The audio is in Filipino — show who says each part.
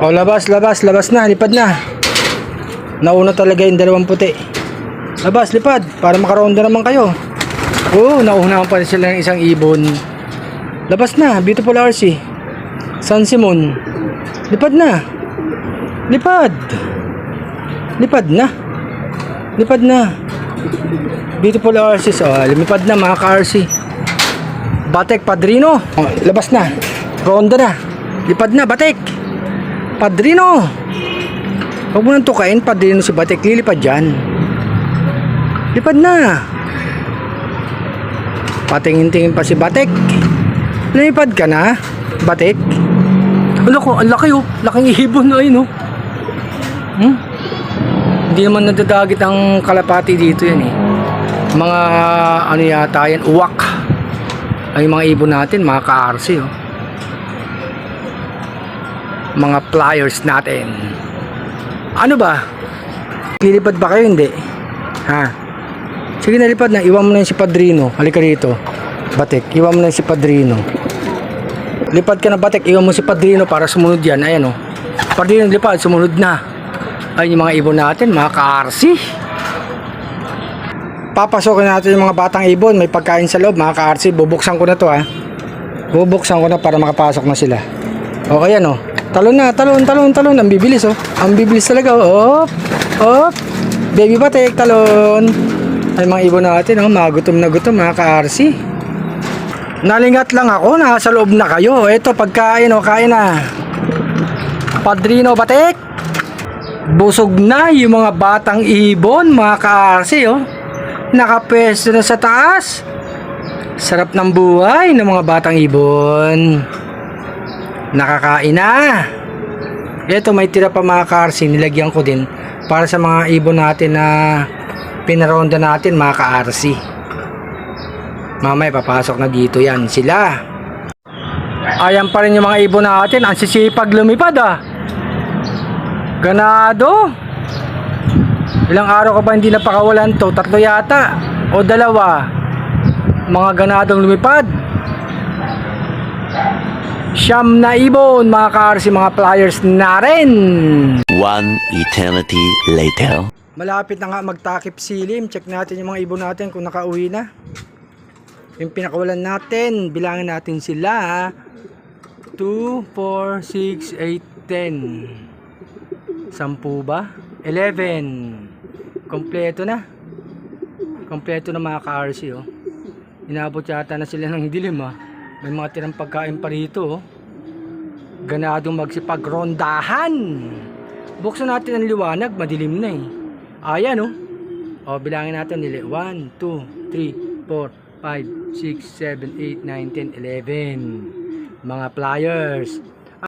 Speaker 1: O, labas, labas, labas na, lipad na. Nauna talaga yung dalawang puti. Labas, lipad, para makaronda naman kayo. Oo, naunahan pa sila ng isang ibon. Labas na, Beautiful RC. San Simon. Lipad na. Lipad. Lipad na. Lipad na. Beautiful RC. So, lumipad na mga ka-RC. Batek, Padrino. O, labas na. Ronda na. Lipad na, Batek. Padrino. Huwag mo nang tukain, Padrino si Batek. Lilipad dyan. Lipad na. Patingin-tingin pa si Batek. Lumipad ka na, Batek. Ano ko, ang laki oh. Laking ibon na yun oh. Hindi naman nadadagit ang kalapati dito yan eh. Mga ano yata yan, uwak. Ay mga ibon natin, mga ka-RC oh. Mga pliers natin. Ano ba? Lilipad ba kayo? Hindi. Ha? Sige, nalipad na. Iwan mo na yung si Padrino. Halika rito. Batek, iwan mo na yung si Padrino. Lipad ka na, Batek. Iwan mo si Padrino para sumunod yan. Ayan o. Padrino lipad, sumunod na. Ayun yung mga ibon natin, mga ka-RC. Papasokin natin yung mga batang ibon. May pagkain sa loob, mga ka-RC. Bubuksan ko na to ha. Bubuksan ko na para makapasok na sila. O, ayan o. Talon na, talon, talon, talon. Ang bibilis oh. Ang bibilis talaga oh. Op. Baby Batek, talon. Ay mga ibon natin oh, mga gutom na gutom, mga ka-RC. Nalingat lang ako, nasa loob na kayo. Ito pagkain oh, kain na. Padrino Batek. Busog na yung mga batang ibon, mga ka-RC oh. Nakapwesto na sa taas. Sarap ng buhay ng mga batang ibon. Nakakain na. Ito may tira pa mga ka-RC, nilagyan ko din para sa mga ibon natin na pinaronda natin, mga ka-RC. Mamaya papasok na dito yan sila. Ayan pa rin yung mga ibon natin, ang sisipag lumipad ah. Ganado. Ilang araw ka ba hindi napakawalan to? 3 yata o 2. Mga ganadong lumipad. Siyam na ibon, mga ka-RC, mga pliers na rin.
Speaker 2: One eternity later.
Speaker 1: Malapit na nga magtakip silim. Check natin yung mga ibon natin kung nakauwi na. Yung pinakawalan natin, bilangin natin sila. 2, 4, 6, 8, 10. 10 ba? 11. Kompleto na. Kompleto na mga ka-RC oh. Inabot yata na sila ng dilim ah. May mga tirang pagkain pa rito oh. Ganadong magsipagrondahan. Buksan natin ang liwanag, madilim na eh. Ayan oh. O bilangin natin nila 1, 2, 3, 4, 5, 6, 7, 8, 9, 10, 11. Mga pliers.